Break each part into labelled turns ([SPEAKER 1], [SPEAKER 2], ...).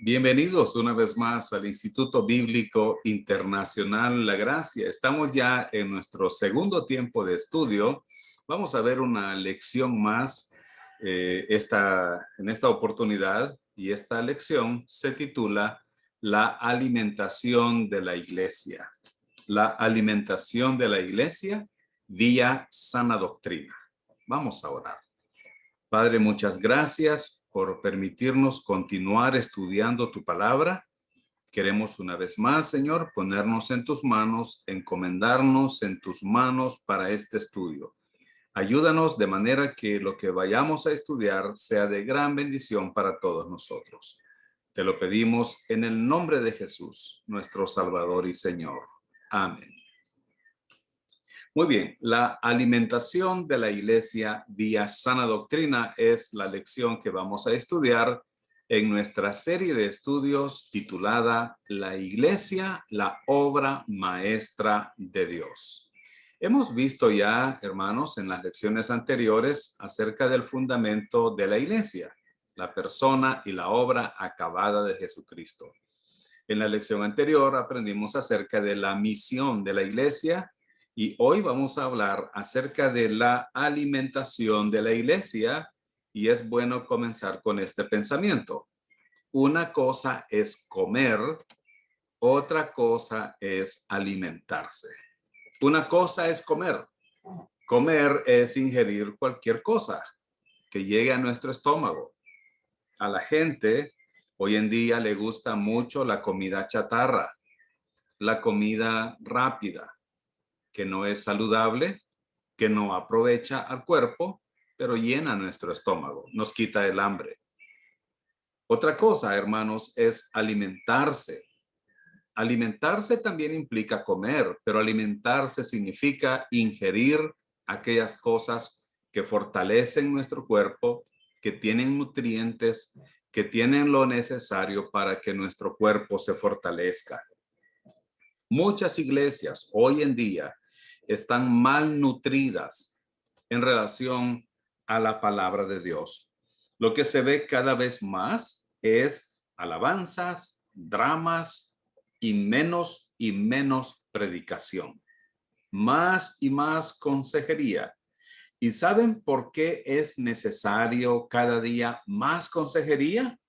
[SPEAKER 1] Bienvenidos una vez más al Instituto Bíblico Internacional La Gracia. Estamos ya en nuestro segundo tiempo de estudio. Vamos a ver una lección más en esta oportunidad, y esta lección se titula La alimentación de la iglesia. La alimentación de la iglesia vía sana doctrina. Vamos a orar. Padre, muchas gracias por permitirnos continuar estudiando tu palabra. Queremos una vez más, Señor, ponernos en tus manos, encomendarnos en tus manos para este estudio. Ayúdanos de manera que lo que vayamos a estudiar sea de gran bendición para todos nosotros. Te lo pedimos en el nombre de Jesús, nuestro Salvador y Señor. Amén. Muy bien, la alimentación de la iglesia vía sana doctrina es la lección que vamos a estudiar en nuestra serie de estudios titulada La Iglesia, la obra maestra de Dios. Hemos visto ya, hermanos, en las lecciones anteriores acerca del fundamento de la iglesia, la persona y la obra acabada de Jesucristo. En la lección anterior aprendimos acerca de la misión de la iglesia. Y hoy vamos a hablar acerca de la alimentación de la iglesia, y es bueno comenzar con este pensamiento. Una cosa es comer, otra cosa es alimentarse. Una cosa es comer. Comer es ingerir cualquier cosa que llegue a nuestro estómago. A la gente hoy en día le gusta mucho la comida chatarra, la comida rápida, que no es saludable, que no aprovecha al cuerpo, pero llena nuestro estómago, nos quita el hambre. Otra cosa, hermanos, es alimentarse. Alimentarse también implica comer, pero alimentarse significa ingerir aquellas cosas que fortalecen nuestro cuerpo, que tienen nutrientes, que tienen lo necesario para que nuestro cuerpo se fortalezca. Muchas iglesias hoy en día están malnutridas en relación a la palabra de Dios. Lo que se ve cada vez más es alabanzas, dramas y menos predicación. Más y más consejería. ¿Y saben por qué es necesario cada día más consejería?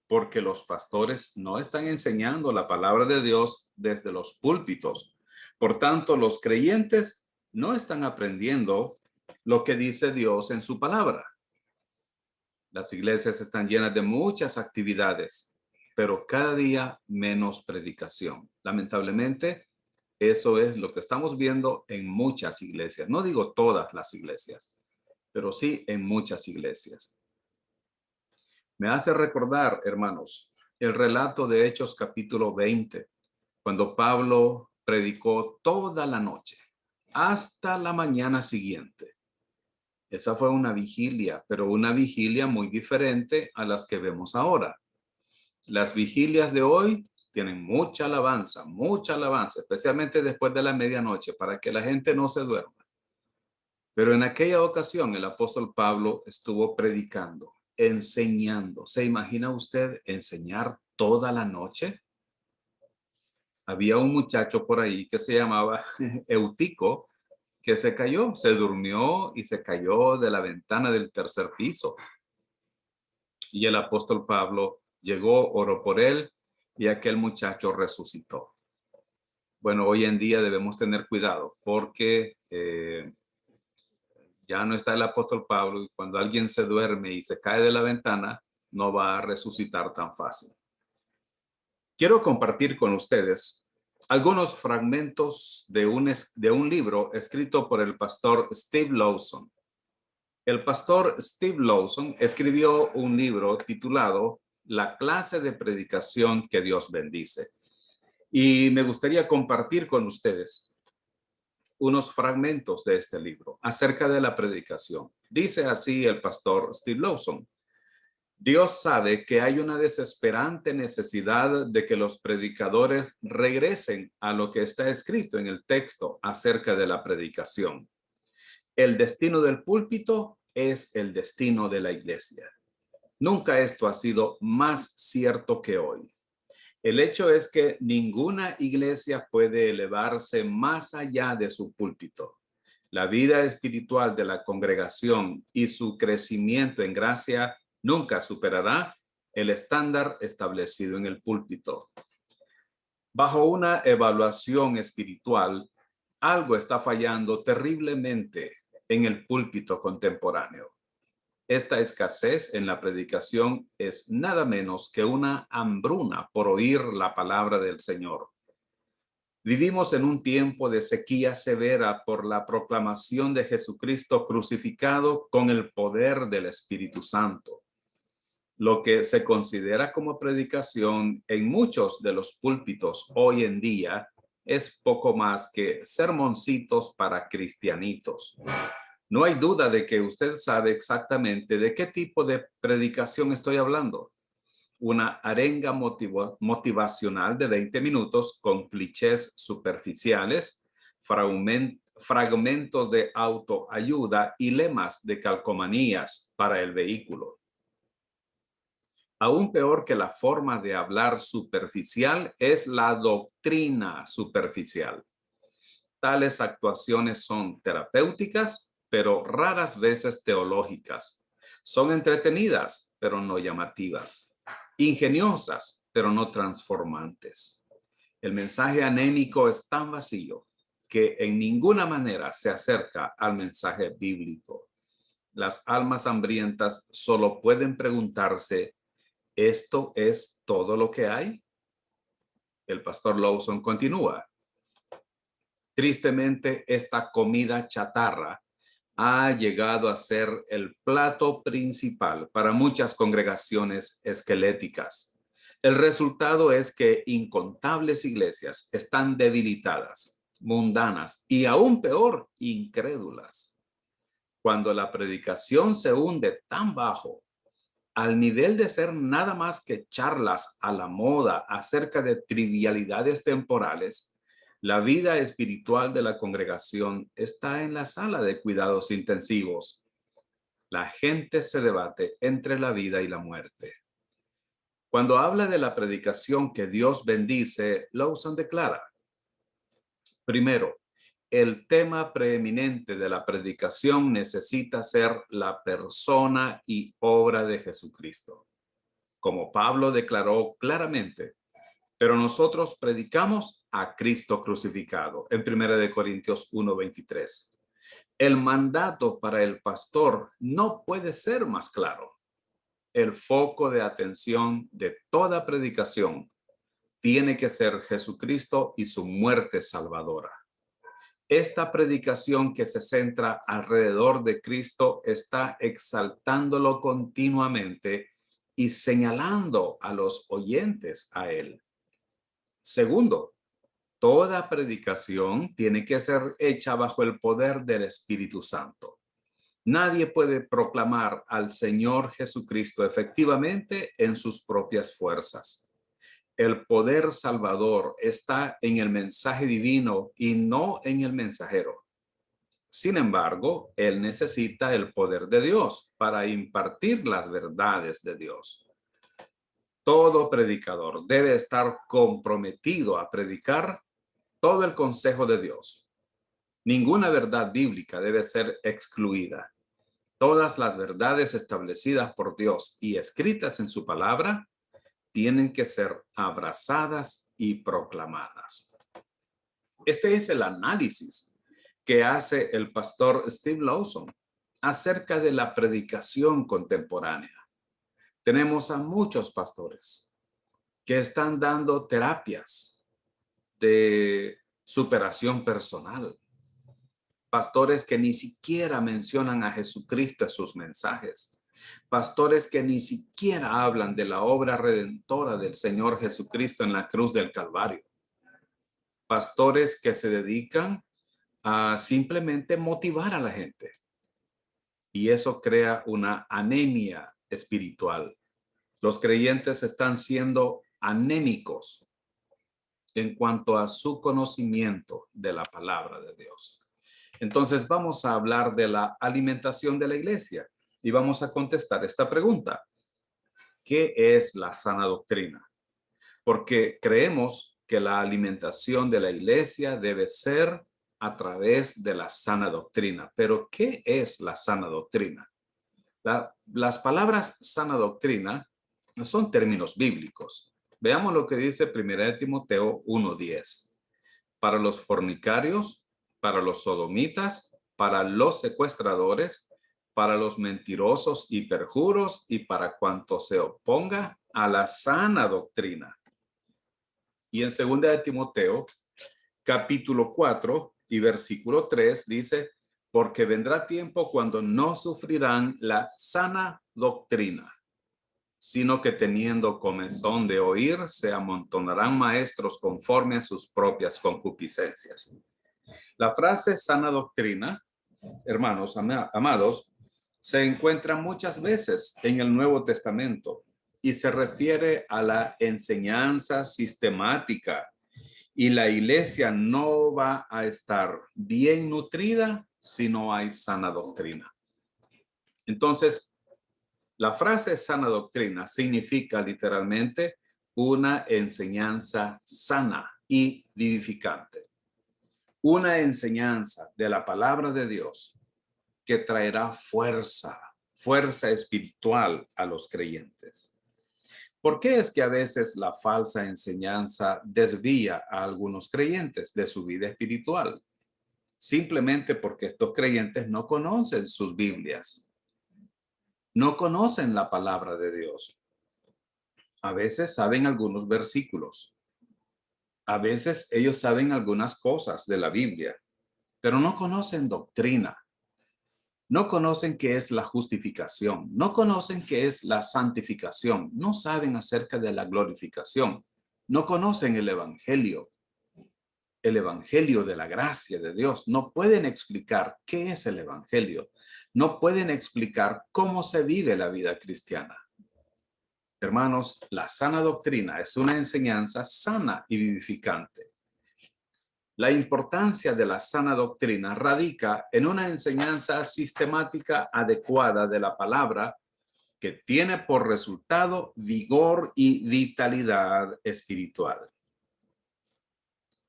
[SPEAKER 1] Porque los pastores no están enseñando la palabra de Dios desde los púlpitos. Por tanto, los creyentes no están aprendiendo lo que dice Dios en su palabra. Las iglesias están llenas de muchas actividades, pero cada día menos predicación. Lamentablemente, eso es lo que estamos viendo en muchas iglesias. No digo todas las iglesias, pero sí en muchas iglesias. Me hace recordar, hermanos, el relato de Hechos capítulo 20, cuando Pablo predicó toda la noche hasta la mañana siguiente. Esa fue una vigilia, pero una vigilia muy diferente a las que vemos ahora. Las vigilias de hoy tienen mucha alabanza, especialmente después de la medianoche, para que la gente no se duerma. Pero en aquella ocasión el apóstol Pablo estuvo predicando, enseñando. ¿Se imagina usted enseñar toda la noche? Había un muchacho por ahí que se llamaba Eutico, que se cayó, se durmió y se cayó de la ventana del tercer piso. Y el apóstol Pablo llegó, oró por él, y aquel muchacho resucitó. Bueno, hoy en día debemos tener cuidado porque ya no está el apóstol Pablo, y cuando alguien se duerme y se cae de la ventana, no va a resucitar tan fácil. Quiero compartir con ustedes algunos fragmentos de un libro escrito por el pastor Steve Lawson. El pastor Steve Lawson escribió un libro titulado La clase de predicación que Dios bendice. Y me gustaría compartir con ustedes unos fragmentos de este libro acerca de la predicación. Dice así el pastor Steve Lawson: Dios sabe que hay una desesperante necesidad de que los predicadores regresen a lo que está escrito en el texto acerca de la predicación. El destino del púlpito es el destino de la iglesia. Nunca esto ha sido más cierto que hoy. El hecho es que ninguna iglesia puede elevarse más allá de su púlpito. La vida espiritual de la congregación y su crecimiento en gracia nunca superará el estándar establecido en el púlpito. Bajo una evaluación espiritual, algo está fallando terriblemente en el púlpito contemporáneo. Esta escasez en la predicación es nada menos que una hambruna por oír la palabra del Señor. Vivimos en un tiempo de sequía severa por la proclamación de Jesucristo crucificado con el poder del Espíritu Santo. Lo que se considera como predicación en muchos de los púlpitos hoy en día es poco más que sermoncitos para cristianitos. No hay duda de que usted sabe exactamente de qué tipo de predicación estoy hablando. Una arenga motivacional de 20 minutos con clichés superficiales, fragmentos de autoayuda y lemas de calcomanías para el vehículo. Aún peor que la forma de hablar superficial es la doctrina superficial. Tales actuaciones son terapéuticas, pero raras veces teológicas. Son entretenidas, pero no llamativas. Ingeniosas, pero no transformantes. El mensaje anémico es tan vacío que en ninguna manera se acerca al mensaje bíblico. Las almas hambrientas solo pueden preguntarse, ¿esto es todo lo que hay? El pastor Lawson continúa. Tristemente, esta comida chatarra ha llegado a ser el plato principal para muchas congregaciones esqueléticas. El resultado es que incontables iglesias están debilitadas, mundanas y aún peor, incrédulas. Cuando la predicación se hunde tan bajo, al nivel de ser nada más que charlas a la moda acerca de trivialidades temporales, la vida espiritual de la congregación está en la sala de cuidados intensivos. La gente se debate entre la vida y la muerte. Cuando habla de la predicación que Dios bendice, Lawson declara, primero, el tema preeminente de la predicación necesita ser la persona y obra de Jesucristo. Como Pablo declaró claramente, pero nosotros predicamos a Cristo crucificado, en 1 Corintios 1:23. El mandato para el pastor no puede ser más claro. El foco de atención de toda predicación tiene que ser Jesucristo y su muerte salvadora. Esta predicación que se centra alrededor de Cristo está exaltándolo continuamente y señalando a los oyentes a él. Segundo, toda predicación tiene que ser hecha bajo el poder del Espíritu Santo. Nadie puede proclamar al Señor Jesucristo efectivamente en sus propias fuerzas. El poder salvador está en el mensaje divino y no en el mensajero. Sin embargo, él necesita el poder de Dios para impartir las verdades de Dios. Todo predicador debe estar comprometido a predicar todo el consejo de Dios. Ninguna verdad bíblica debe ser excluida. Todas las verdades establecidas por Dios y escritas en su palabra tienen que ser abrazadas y proclamadas. Este es el análisis que hace el pastor Steve Lawson acerca de la predicación contemporánea. Tenemos a muchos pastores que están dando terapias de superación personal. Pastores que ni siquiera mencionan a Jesucristo en sus mensajes. Pastores que ni siquiera hablan de la obra redentora del Señor Jesucristo en la cruz del Calvario. Pastores que se dedican a simplemente motivar a la gente. Y eso crea una anemia espiritual. Los creyentes están siendo anémicos en cuanto a su conocimiento de la palabra de Dios. Entonces vamos a hablar de la alimentación de la iglesia y vamos a contestar esta pregunta. ¿Qué es la sana doctrina? Porque creemos que la alimentación de la iglesia debe ser a través de la sana doctrina. Pero, ¿qué es la sana doctrina? Las palabras sana doctrina son términos bíblicos. Veamos lo que dice 1 Timoteo 1:10. Para los fornicarios, para los sodomitas, para los secuestradores, para los mentirosos y perjuros y para cuanto se oponga a la sana doctrina. Y en 2 Timoteo, capítulo 4 y versículo 3 dice, porque vendrá tiempo cuando no sufrirán la sana doctrina, sino que teniendo comezón de oír, se amontonarán maestros conforme a sus propias concupiscencias. La frase sana doctrina, hermanos amados, se encuentra muchas veces en el Nuevo Testamento y se refiere a la enseñanza sistemática. Y la iglesia no va a estar bien nutrida si no hay sana doctrina. Entonces, la frase sana doctrina significa literalmente una enseñanza sana y vivificante. Una enseñanza de la palabra de Dios que traerá fuerza espiritual a los creyentes. ¿Por qué es que a veces la falsa enseñanza desvía a algunos creyentes de su vida espiritual? Simplemente porque estos creyentes no conocen sus Biblias, no conocen la palabra de Dios. A veces saben algunos versículos, a veces ellos saben algunas cosas de la Biblia, pero no conocen doctrina. No conocen qué es la justificación, no conocen qué es la santificación, no saben acerca de la glorificación, no conocen el evangelio de la gracia de Dios. No pueden explicar qué es el evangelio, no pueden explicar cómo se vive la vida cristiana. Hermanos, la sana doctrina es una enseñanza sana y vivificante. La importancia de la sana doctrina radica en una enseñanza sistemática adecuada de la palabra que tiene por resultado vigor y vitalidad espiritual.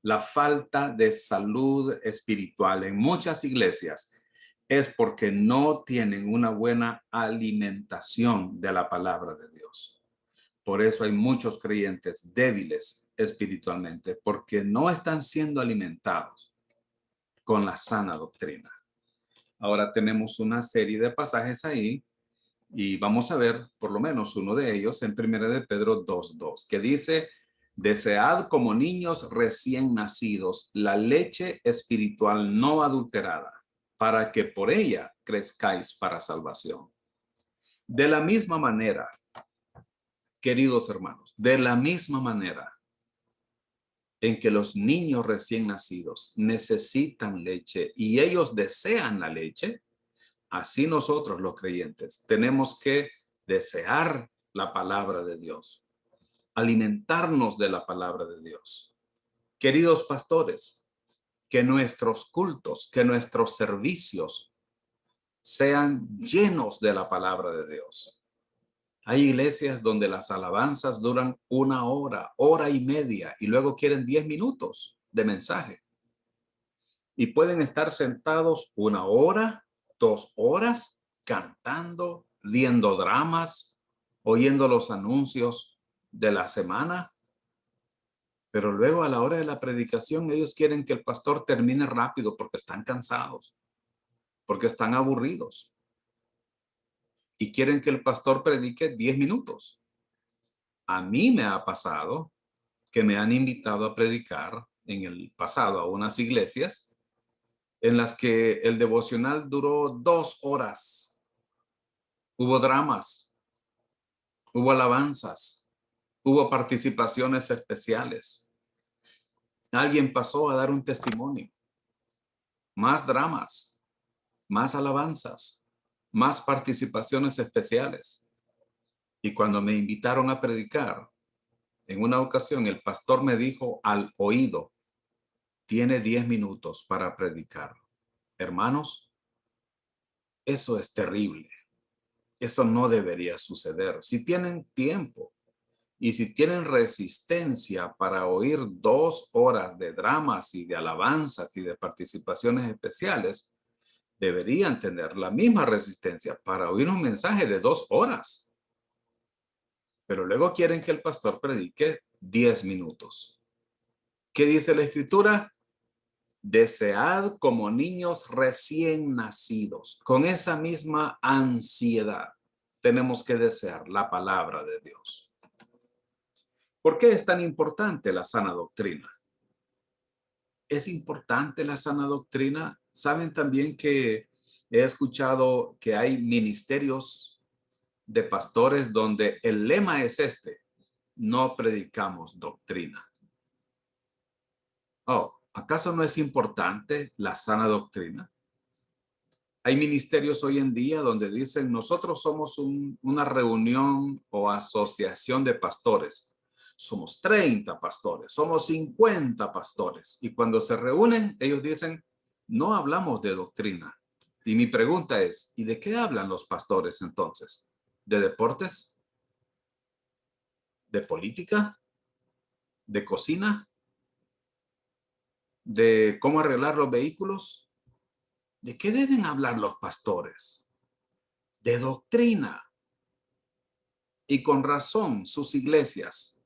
[SPEAKER 1] La falta de salud espiritual en muchas iglesias es porque no tienen una buena alimentación de la palabra de Dios. Por eso hay muchos creyentes débiles espiritualmente, porque no están siendo alimentados con la sana doctrina. Ahora tenemos una serie de pasajes ahí y vamos a ver por lo menos uno de ellos en 1 de Pedro 2:2, que dice, desead como niños recién nacidos la leche espiritual no adulterada, para que por ella crezcáis para salvación. De la misma manera, queridos hermanos, de la misma manera en que los niños recién nacidos necesitan leche y ellos desean la leche, así nosotros los creyentes tenemos que desear la palabra de Dios, alimentarnos de la palabra de Dios. Queridos pastores, que nuestros cultos, que nuestros servicios sean llenos de la palabra de Dios. Hay iglesias donde las alabanzas duran 1 hora, hora y media, y luego quieren 10 minutos de mensaje. Y pueden estar sentados 1 hora, 2 horas, cantando, viendo dramas, oyendo los anuncios de la semana. Pero luego a la hora de la predicación, ellos quieren que el pastor termine rápido porque están cansados, porque están aburridos. Y quieren que el pastor predique 10 minutos. A mí me ha pasado que me han invitado a predicar en el pasado a unas iglesias en las que el devocional duró 2 horas. Hubo dramas, hubo alabanzas, hubo participaciones especiales. Alguien pasó a dar un testimonio. Más dramas, más alabanzas, más participaciones especiales. Y cuando me invitaron a predicar, en una ocasión el pastor me dijo al oído, tiene 10 minutos para predicar. Hermanos, eso es terrible. Eso no debería suceder. Si tienen tiempo y si tienen resistencia para oír 2 horas de dramas y de alabanzas y de participaciones especiales, deberían tener la misma resistencia para oír un mensaje de 2 horas. Pero luego quieren que el pastor predique 10 minutos. ¿Qué dice la Escritura? Desead como niños recién nacidos. Con esa misma ansiedad tenemos que desear la palabra de Dios. ¿Por qué es tan importante la sana doctrina? ¿Es importante la sana doctrina? Saben también que he escuchado que hay ministerios de pastores donde el lema es este: no predicamos doctrina. Oh, ¿acaso no es importante la sana doctrina? Hay ministerios hoy en día donde dicen, nosotros somos una reunión o asociación de pastores. Somos 30 pastores, somos 50 pastores. Y cuando se reúnen, ellos dicen, no hablamos de doctrina. Y mi pregunta es, ¿y de qué hablan los pastores entonces? ¿De deportes? ¿De política? ¿De cocina? ¿De cómo arreglar los vehículos? ¿De qué deben hablar los pastores? De doctrina. Y con razón, sus iglesias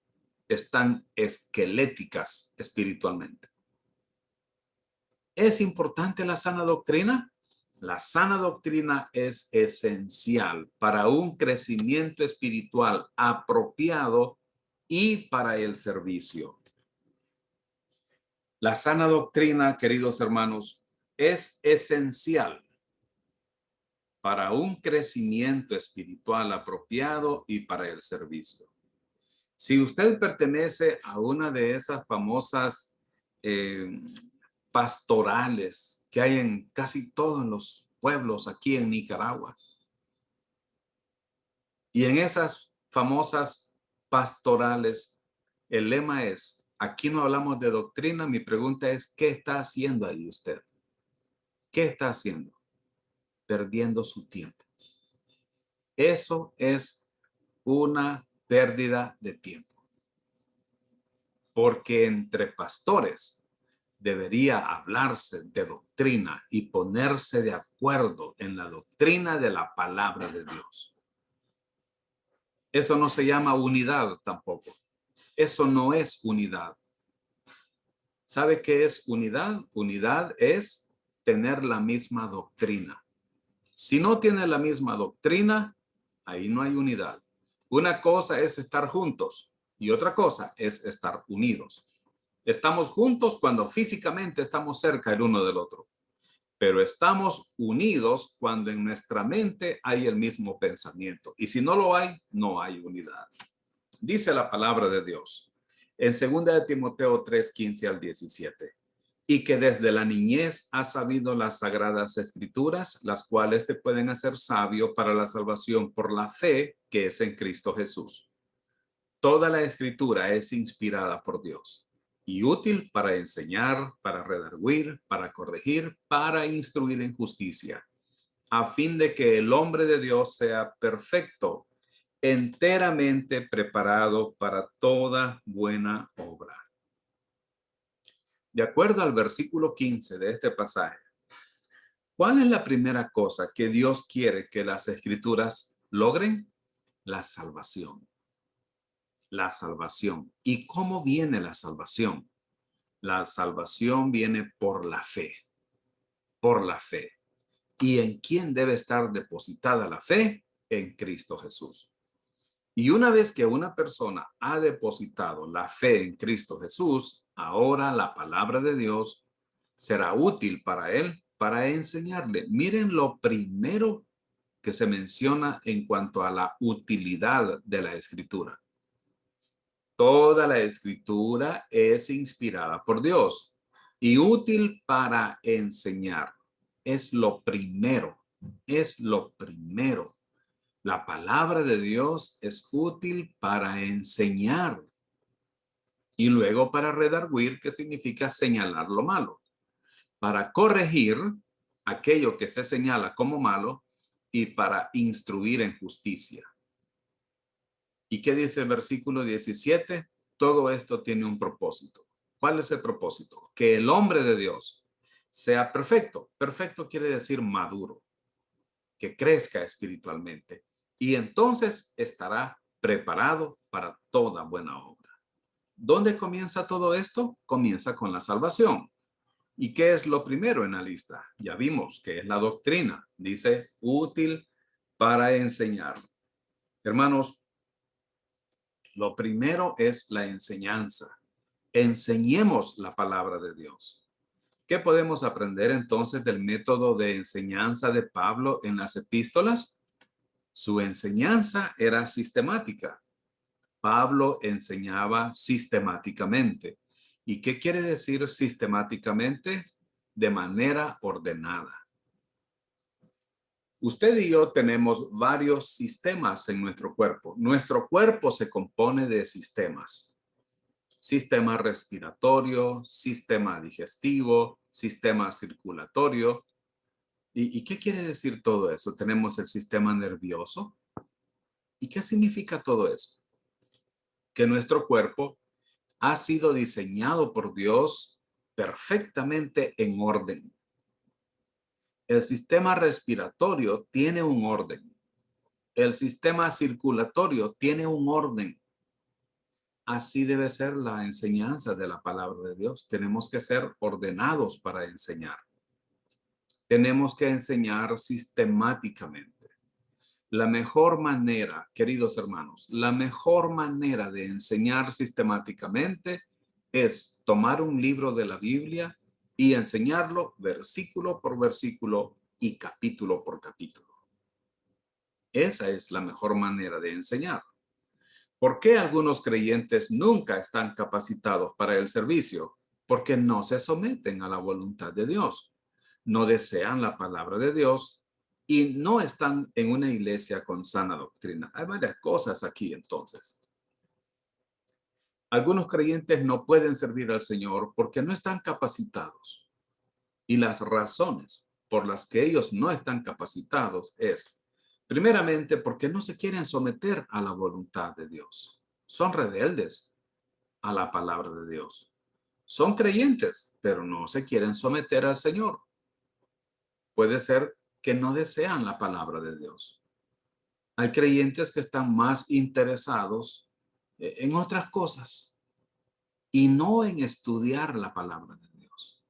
[SPEAKER 1] están esqueléticas espiritualmente. ¿Es importante la sana doctrina? La sana doctrina es esencial para un crecimiento espiritual apropiado y para el servicio. La sana doctrina, queridos hermanos, es esencial para un crecimiento espiritual apropiado y para el servicio. Si usted pertenece a una de esas famosas pastorales que hay en casi todos los pueblos aquí en Nicaragua, y en esas famosas pastorales, el lema es, aquí no hablamos de doctrina, mi pregunta es, ¿qué está haciendo ahí usted? ¿Qué está haciendo? Perdiendo su tiempo. Eso es una pérdida de tiempo. Porque entre pastores debería hablarse de doctrina y ponerse de acuerdo en la doctrina de la palabra de Dios. Eso no se llama unidad tampoco. Eso no es unidad. ¿Sabe qué es unidad? Unidad es tener la misma doctrina. Si no tiene la misma doctrina, ahí no hay unidad. Una cosa es estar juntos y otra cosa es estar unidos. Estamos juntos cuando físicamente estamos cerca el uno del otro, pero estamos unidos cuando en nuestra mente hay el mismo pensamiento. Y si no lo hay, no hay unidad. Dice la palabra de Dios en 2 de Timoteo 3, 15 al 17. Y que desde la niñez has sabido las sagradas escrituras, las cuales te pueden hacer sabio para la salvación por la fe que es en Cristo Jesús. Toda la escritura es inspirada por Dios y útil para enseñar, para redarguir, para corregir, para instruir en justicia, a fin de que el hombre de Dios sea perfecto, enteramente preparado para toda buena obra. De acuerdo al versículo 15 de este pasaje, ¿cuál es la primera cosa que Dios quiere que las escrituras logren? La salvación. La salvación. ¿Y cómo viene la salvación? La salvación viene por la fe. Por la fe. ¿Y en quién debe estar depositada la fe? En Cristo Jesús. Y una vez que una persona ha depositado la fe en Cristo Jesús, ahora la palabra de Dios será útil para él, para enseñarle. Miren lo primero que se menciona en cuanto a la utilidad de la escritura. Toda la escritura es inspirada por Dios y útil para enseñar. Es lo primero, es lo primero. La palabra de Dios es útil para enseñar y luego para redarguir, que significa señalar lo malo, para corregir aquello que se señala como malo y para instruir en justicia. ¿Y qué dice el versículo 17? Todo esto tiene un propósito. ¿Cuál es el propósito? Que el hombre de Dios sea perfecto. Perfecto quiere decir maduro, que crezca espiritualmente y entonces estará preparado para toda buena obra. ¿Dónde comienza todo esto? Comienza con la salvación. ¿Y qué es lo primero en la lista? Ya vimos que es la doctrina. Dice, útil para enseñar. Hermanos, lo primero es la enseñanza. Enseñemos la palabra de Dios. ¿Qué podemos aprender entonces del método de enseñanza de Pablo en las epístolas? Su enseñanza era sistemática. Pablo enseñaba sistemáticamente. ¿Y qué quiere decir sistemáticamente? De manera ordenada. Usted y yo tenemos varios sistemas en nuestro cuerpo. Nuestro cuerpo se compone de sistemas. Sistema respiratorio, sistema digestivo, sistema circulatorio. ¿Y qué quiere decir todo eso? Tenemos el sistema nervioso. ¿Y qué significa todo eso? Que nuestro cuerpo ha sido diseñado por Dios perfectamente en orden. El sistema respiratorio tiene un orden. El sistema circulatorio tiene un orden. Así debe ser la enseñanza de la palabra de Dios. Tenemos que ser ordenados para enseñar. Tenemos que enseñar sistemáticamente. La mejor manera, queridos hermanos, la mejor manera de enseñar sistemáticamente es tomar un libro de la Biblia y enseñarlo versículo por versículo y capítulo por capítulo. Esa es la mejor manera de enseñar. ¿Por qué algunos creyentes nunca están capacitados para el servicio? Porque no se someten a la voluntad de Dios. No desean la palabra de Dios y no están en una iglesia con sana doctrina. Hay varias cosas aquí entonces. Algunos creyentes no pueden servir al Señor porque no están capacitados. Y las razones por las que ellos no están capacitados es, primeramente, porque no se quieren someter a la voluntad de Dios. Son rebeldes a la palabra de Dios. Son creyentes, pero no se quieren someter al Señor. Puede ser que no desean la palabra de Dios. Hay creyentes que están más interesados en otras cosas y no en estudiar la palabra de Dios.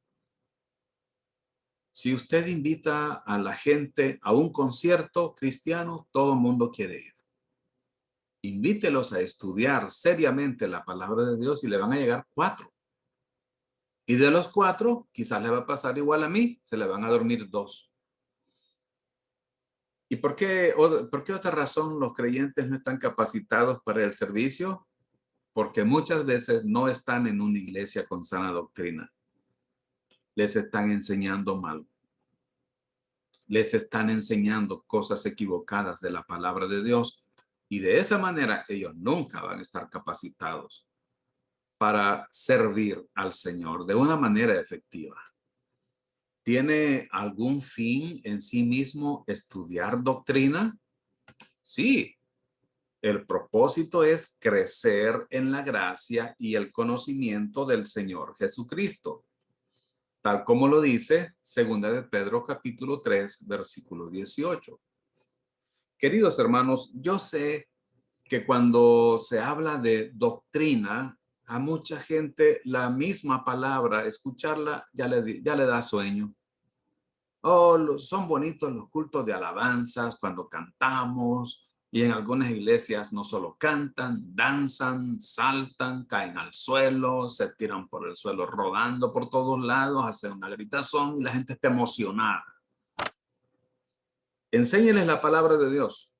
[SPEAKER 1] Si usted invita a la gente a un concierto cristiano, todo el mundo quiere ir. Invítelos a estudiar seriamente la palabra de Dios y le van a llegar 4. Y de los 4, quizás le va a pasar igual a mí, se le van a dormir 2. ¿Y por qué otra razón los creyentes no están capacitados para el servicio? Porque muchas veces no están en una iglesia con sana doctrina. Les están enseñando mal. Les están enseñando cosas equivocadas de la palabra de Dios. Y de esa manera ellos nunca van a estar capacitados para servir al Señor de una manera efectiva. ¿Tiene algún fin en sí mismo estudiar doctrina? Sí. El propósito es crecer en la gracia y el conocimiento del Señor Jesucristo, tal como lo dice 2 de Pedro capítulo 3, versículo 18. Queridos hermanos, yo sé que cuando se habla de doctrina, a mucha gente la misma palabra, escucharla ya le da sueño. Oh, son bonitos los cultos de alabanzas cuando cantamos y en algunas iglesias no solo cantan, danzan, saltan, caen al suelo, se tiran por el suelo rodando por todos lados, hacen una gritazón y la gente está emocionada. Enséñenles la palabra de Dios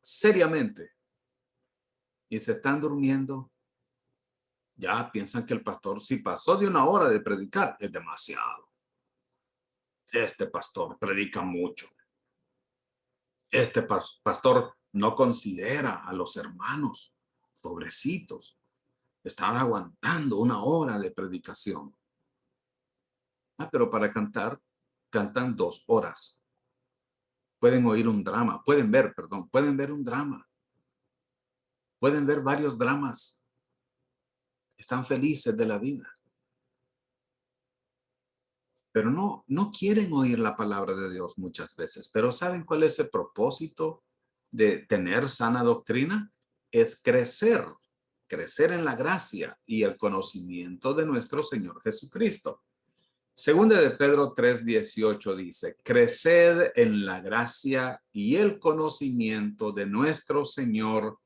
[SPEAKER 1] seriamente y se están durmiendo. Ya piensan que el pastor, si pasó de 1 hora de predicar, es demasiado. Este pastor predica mucho. Este pastor no considera a los hermanos, pobrecitos. Están aguantando 1 hora de predicación. Pero para cantar, cantan 2 horas. Pueden oír un drama, pueden ver, perdón, pueden ver un drama. Pueden ver varios dramas. Están felices de la vida. Pero no quieren oír la palabra de Dios muchas veces. Pero ¿saben cuál es el propósito de tener sana doctrina? Es crecer en la gracia y el conocimiento de nuestro Señor Jesucristo. Segunda de Pedro 3:18 dice, creced en la gracia y el conocimiento de nuestro Señor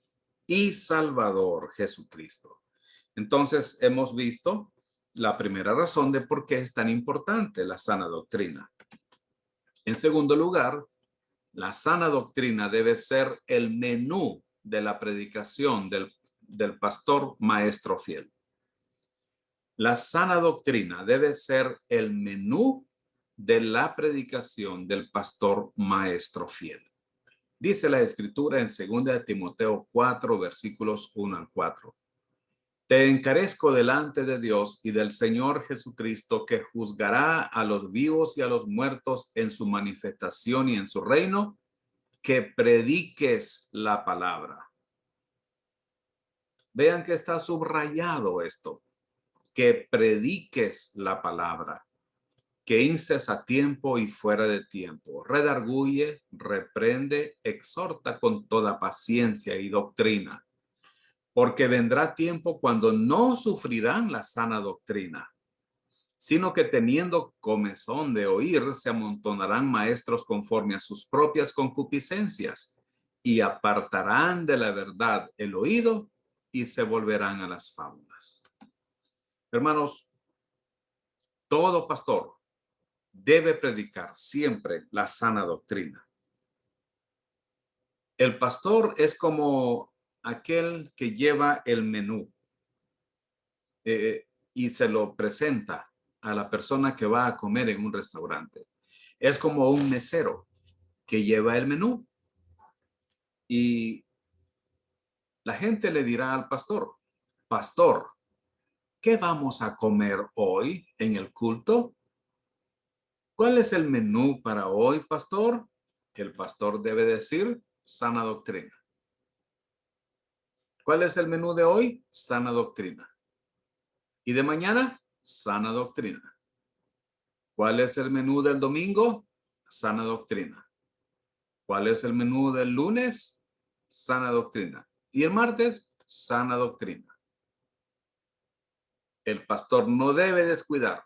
[SPEAKER 1] y Salvador Jesucristo. Entonces hemos visto la primera razón de por qué es tan importante la sana doctrina. En segundo lugar, la sana doctrina debe ser el menú de la predicación del pastor maestro fiel. La sana doctrina debe ser el menú de la predicación del pastor maestro fiel. Dice la escritura en 2 de Timoteo 4, versículos 1 al 4. Te encarezco delante de Dios y del Señor Jesucristo, que juzgará a los vivos y a los muertos en su manifestación y en su reino, que prediques la palabra. Vean que está subrayado esto, que prediques la palabra, que instes a tiempo y fuera de tiempo, redarguye, reprende, exhorta con toda paciencia y doctrina. Porque vendrá tiempo cuando no sufrirán la sana doctrina, sino que teniendo comezón de oír, se amontonarán maestros conforme a sus propias concupiscencias y apartarán de la verdad el oído y se volverán a las fábulas. Hermanos, todo pastor debe predicar siempre la sana doctrina. El pastor es como aquel que lleva el menú y se lo presenta a la persona que va a comer en un restaurante. Es como un mesero que lleva el menú y la gente le dirá al pastor, pastor, ¿qué vamos a comer hoy en el culto? ¿Cuál es el menú para hoy, pastor? El pastor debe decir sana doctrina. ¿Cuál es el menú de hoy? Sana doctrina. ¿Y de mañana? Sana doctrina. ¿Cuál es el menú del domingo? Sana doctrina. ¿Cuál es el menú del lunes? Sana doctrina. ¿Y el martes? Sana doctrina. El pastor no debe descuidar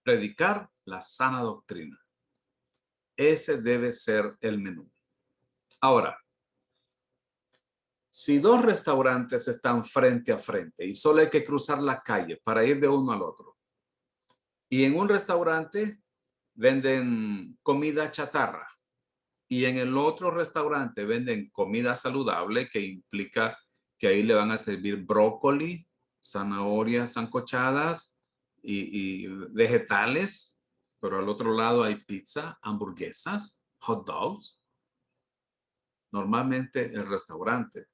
[SPEAKER 1] predicar la sana doctrina. Ese debe ser el menú. Ahora, si dos restaurantes están frente a frente y solo hay que cruzar la calle para ir de uno al otro, y en un restaurante venden comida chatarra y en el otro restaurante venden comida saludable, que implica que ahí le van a servir brócoli, zanahorias sancochadas y vegetales, pero al otro lado hay pizza, hamburguesas, hot dogs. Normalmente el restaurante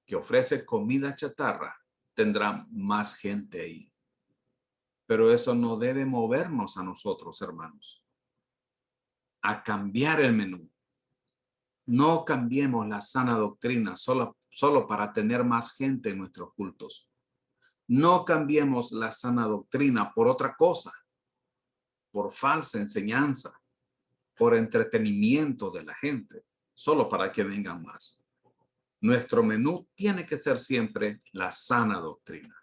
[SPEAKER 1] que ofrece comida chatarra tendrá más gente ahí. Pero eso no debe movernos a nosotros, hermanos, a cambiar el menú. No cambiemos la sana doctrina solo para tener más gente en nuestros cultos. No cambiemos la sana doctrina por otra cosa, por falsa enseñanza, por entretenimiento de la gente, solo para que vengan más. Nuestro menú tiene que ser siempre la sana doctrina.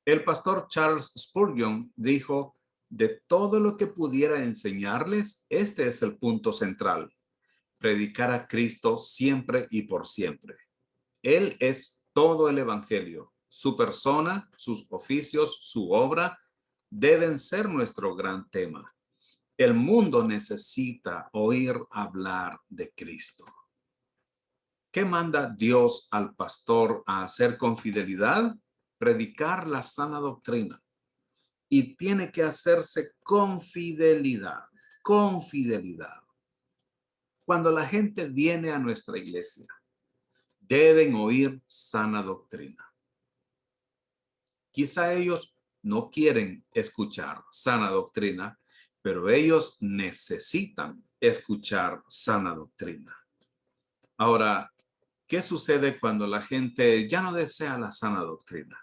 [SPEAKER 1] El pastor Charles Spurgeon dijo, de todo lo que pudiera enseñarles, este es el punto central: predicar a Cristo siempre y por siempre. Él es todo el evangelio. Su persona, sus oficios, su obra deben ser nuestro gran tema. El mundo necesita oír hablar de Cristo. ¿Qué manda Dios al pastor a hacer con fidelidad? Predicar la sana doctrina. Y tiene que hacerse con fidelidad, con fidelidad. Cuando la gente viene a nuestra iglesia, deben oír sana doctrina. Quizá ellos no quieren escuchar sana doctrina, pero ellos necesitan escuchar sana doctrina. Ahora, ¿qué sucede cuando la gente ya no desea la sana doctrina?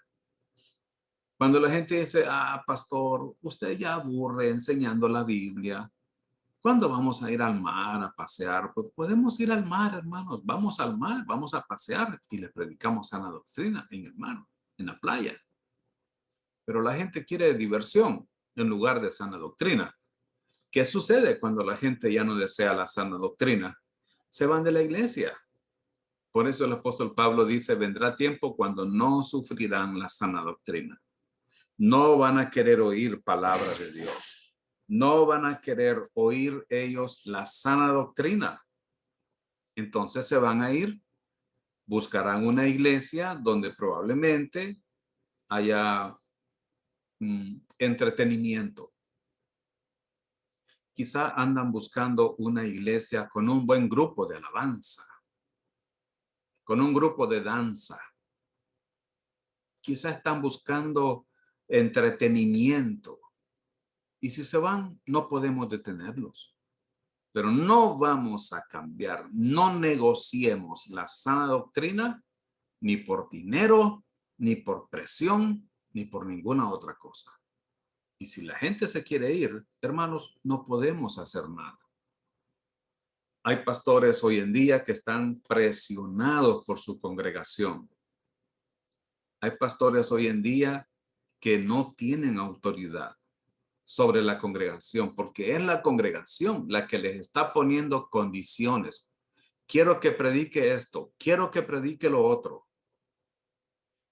[SPEAKER 1] Cuando la gente dice, pastor, usted ya aburre enseñando la Biblia. ¿Cuándo vamos a ir al mar a pasear? Pues podemos ir al mar, hermanos. Vamos al mar, vamos a pasear y le predicamos sana doctrina en el mar, en la playa. Pero la gente quiere diversión en lugar de sana doctrina. ¿Qué sucede cuando la gente ya no desea la sana doctrina? Se van de la iglesia. Por eso el apóstol Pablo dice, vendrá tiempo cuando no sufrirán la sana doctrina. No van a querer oír palabra de Dios. No van a querer oír ellos la sana doctrina. Entonces se van a ir, buscarán una iglesia donde probablemente haya entretenimiento. Quizá andan buscando una iglesia con un buen grupo de alabanza, con un grupo de danza. Quizá están buscando entretenimiento. Y si se van, no podemos detenerlos. Pero no vamos a cambiar, no negociemos la sana doctrina ni por dinero, ni por presión, ni por ninguna otra cosa. Y si la gente se quiere ir, hermanos, no podemos hacer nada. Hay pastores hoy en día que están presionados por su congregación. Hay pastores hoy en día que no tienen autoridad sobre la congregación, porque es la congregación la que les está poniendo condiciones. Quiero que predique esto, quiero que predique lo otro.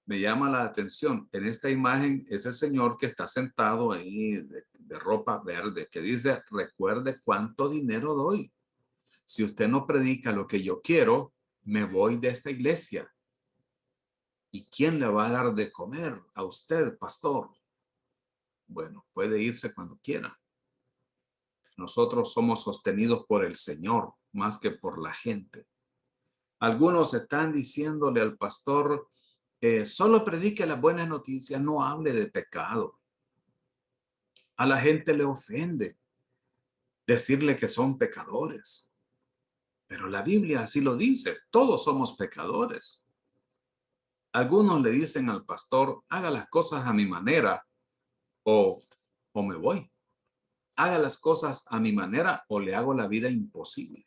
[SPEAKER 1] Me llama la atención, en esta imagen, ese señor que está sentado ahí de ropa verde, que dice, recuerde cuánto dinero doy. Si usted no predica lo que yo quiero, me voy de esta iglesia. ¿Y quién le va a dar de comer a usted, pastor? Bueno, puede irse cuando quiera. Nosotros somos sostenidos por el Señor más que por la gente. Algunos están diciéndole al pastor, solo predique las buenas noticias, no hable de pecado. A la gente le ofende decirle que son pecadores. Pero la Biblia así lo dice, todos somos pecadores. Algunos le dicen al pastor, haga las cosas a mi manera o me voy. Haga las cosas a mi manera o le hago la vida imposible.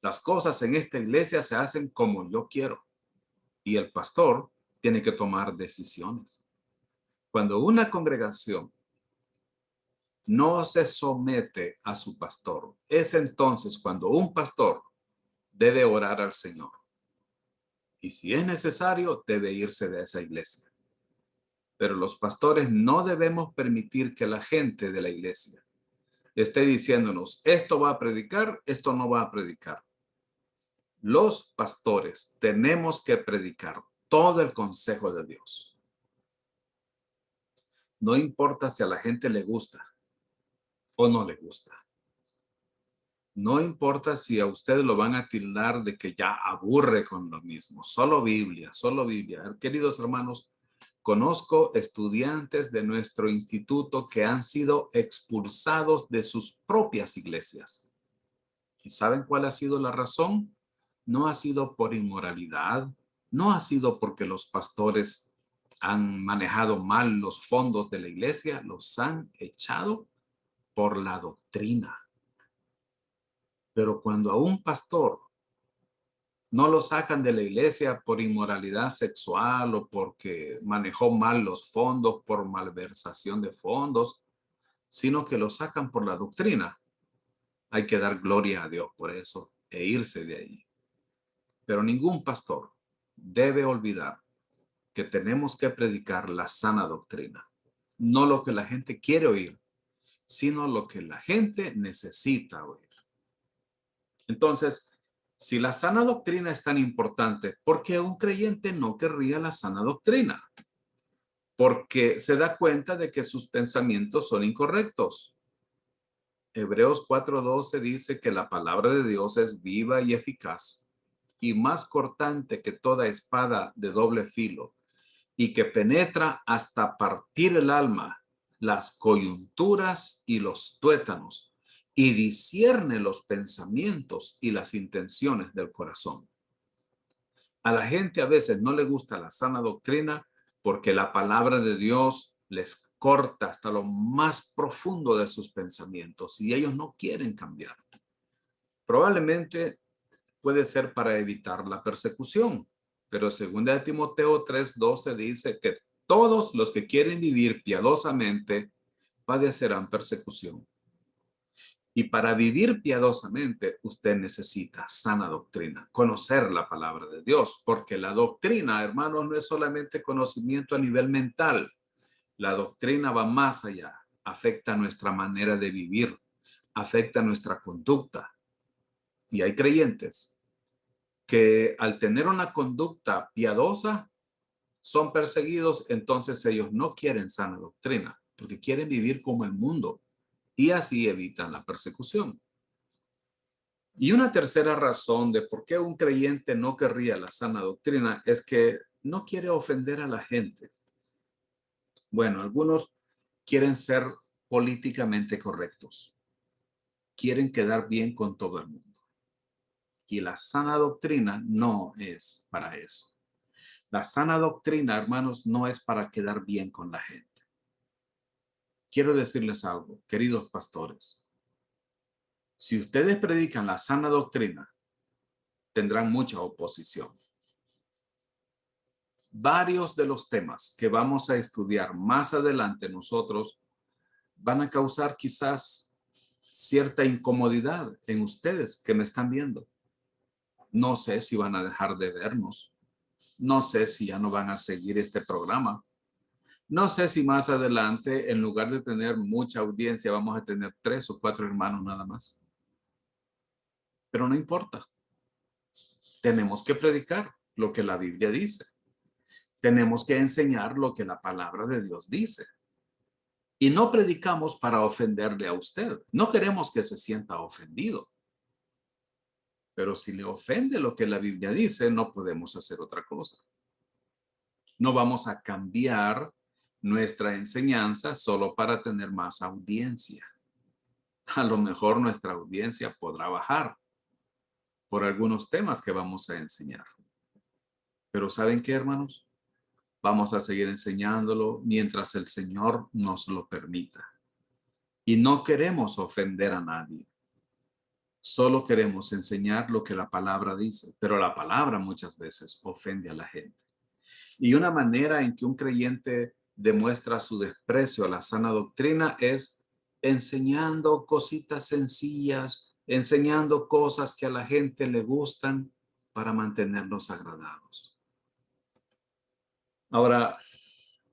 [SPEAKER 1] Las cosas en esta iglesia se hacen como yo quiero y el pastor tiene que tomar decisiones. Cuando una congregación no se somete a su pastor, es entonces cuando un pastor debe orar al Señor. Y si es necesario, debe irse de esa iglesia. Pero los pastores no debemos permitir que la gente de la iglesia esté diciéndonos, esto va a predicar, esto no va a predicar. Los pastores tenemos que predicar todo el consejo de Dios. No importa si a la gente le gusta o no le gusta. No importa si a usted lo van a tildar de que ya aburre con lo mismo. Solo Biblia, solo Biblia. Queridos hermanos, conozco estudiantes de nuestro instituto que han sido expulsados de sus propias iglesias. ¿Y saben cuál ha sido la razón? No ha sido por inmoralidad, no ha sido porque los pastores han manejado mal los fondos de la iglesia, los han echado por la doctrina. Pero cuando a un pastor no lo sacan de la iglesia por inmoralidad sexual o porque manejó mal los fondos, por malversación de fondos, sino que lo sacan por la doctrina, hay que dar gloria a Dios por eso e irse de ahí. Pero ningún pastor debe olvidar que tenemos que predicar la sana doctrina. No lo que la gente quiere oír, sino lo que la gente necesita oír. Entonces, si la sana doctrina es tan importante, ¿por qué un creyente no querría la sana doctrina? Porque se da cuenta de que sus pensamientos son incorrectos. Hebreos 4:12 dice que la palabra de Dios es viva y eficaz y más cortante que toda espada de doble filo y que penetra hasta partir el alma, las coyunturas y los tuétanos y discierne los pensamientos y las intenciones del corazón. A la gente a veces no le gusta la sana doctrina porque la palabra de Dios les corta hasta lo más profundo de sus pensamientos y ellos no quieren cambiar. Probablemente puede ser para evitar la persecución, pero según de Timoteo 3:12 dice que todos los que quieren vivir piadosamente padecerán persecución. Y para vivir piadosamente, usted necesita sana doctrina, conocer la palabra de Dios, porque la doctrina, hermanos, no es solamente conocimiento a nivel mental. La doctrina va más allá, afecta nuestra manera de vivir, afecta nuestra conducta. Y hay creyentes que al tener una conducta piadosa son perseguidos, entonces ellos no quieren sana doctrina, porque quieren vivir como el mundo y así evitan la persecución. Y una tercera razón de por qué un creyente no querría la sana doctrina es que no quiere ofender a la gente. Bueno, algunos quieren ser políticamente correctos, quieren quedar bien con todo el mundo. Y la sana doctrina no es para eso. La sana doctrina, hermanos, no es para quedar bien con la gente. Quiero decirles algo, queridos pastores. Si ustedes predican la sana doctrina, tendrán mucha oposición. Varios de los temas que vamos a estudiar más adelante nosotros van a causar quizás cierta incomodidad en ustedes que me están viendo. No sé si van a dejar de vernos. No sé si ya no van a seguir este programa. No sé si más adelante, en lugar de tener mucha audiencia, vamos a tener 3 o 4 hermanos nada más. Pero no importa. Tenemos que predicar lo que la Biblia dice. Tenemos que enseñar lo que la palabra de Dios dice. Y no predicamos para ofenderle a usted. No queremos que se sienta ofendido. Pero si le ofende lo que la Biblia dice, no podemos hacer otra cosa. No vamos a cambiar nuestra enseñanza solo para tener más audiencia. A lo mejor nuestra audiencia podrá bajar por algunos temas que vamos a enseñar. Pero ¿saben qué, hermanos? Vamos a seguir enseñándolo mientras el Señor nos lo permita. Y no queremos ofender a nadie. Solo queremos enseñar lo que la palabra dice, pero la palabra muchas veces ofende a la gente. Y una manera en que un creyente demuestra su desprecio a la sana doctrina es enseñando cositas sencillas, enseñando cosas que a la gente le gustan para mantenerlos agradados. Ahora,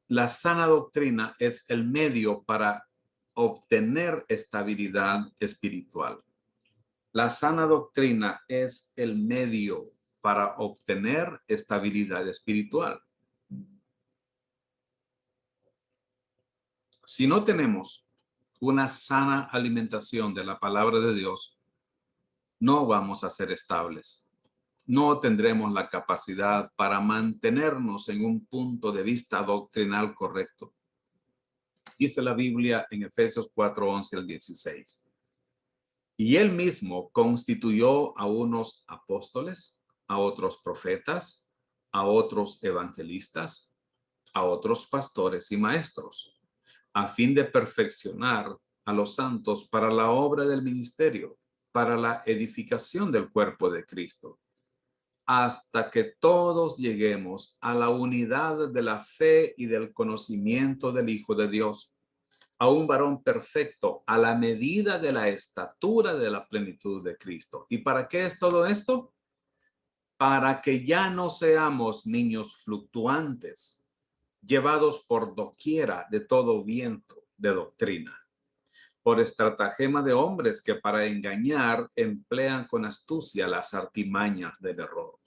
[SPEAKER 1] la sana doctrina es el medio para obtener estabilidad espiritual. La sana doctrina es el medio para obtener estabilidad espiritual. Si no tenemos una sana alimentación de la palabra de Dios, no vamos a ser estables. No tendremos la capacidad para mantenernos en un punto de vista doctrinal correcto. Dice la Biblia en Efesios 4:11 al 16. Y él mismo constituyó a unos apóstoles, a otros profetas, a otros evangelistas, a otros pastores y maestros, a fin de perfeccionar a los santos para la obra del ministerio, para la edificación del cuerpo de Cristo, hasta que todos lleguemos a la unidad de la fe y del conocimiento del Hijo de Dios, a un varón perfecto, a la medida de la estatura de la plenitud de Cristo. ¿Y para qué es todo esto? Para que ya no seamos niños fluctuantes, llevados por doquiera de todo viento de doctrina, por estratagema de hombres que para engañar emplean con astucia las artimañas del error,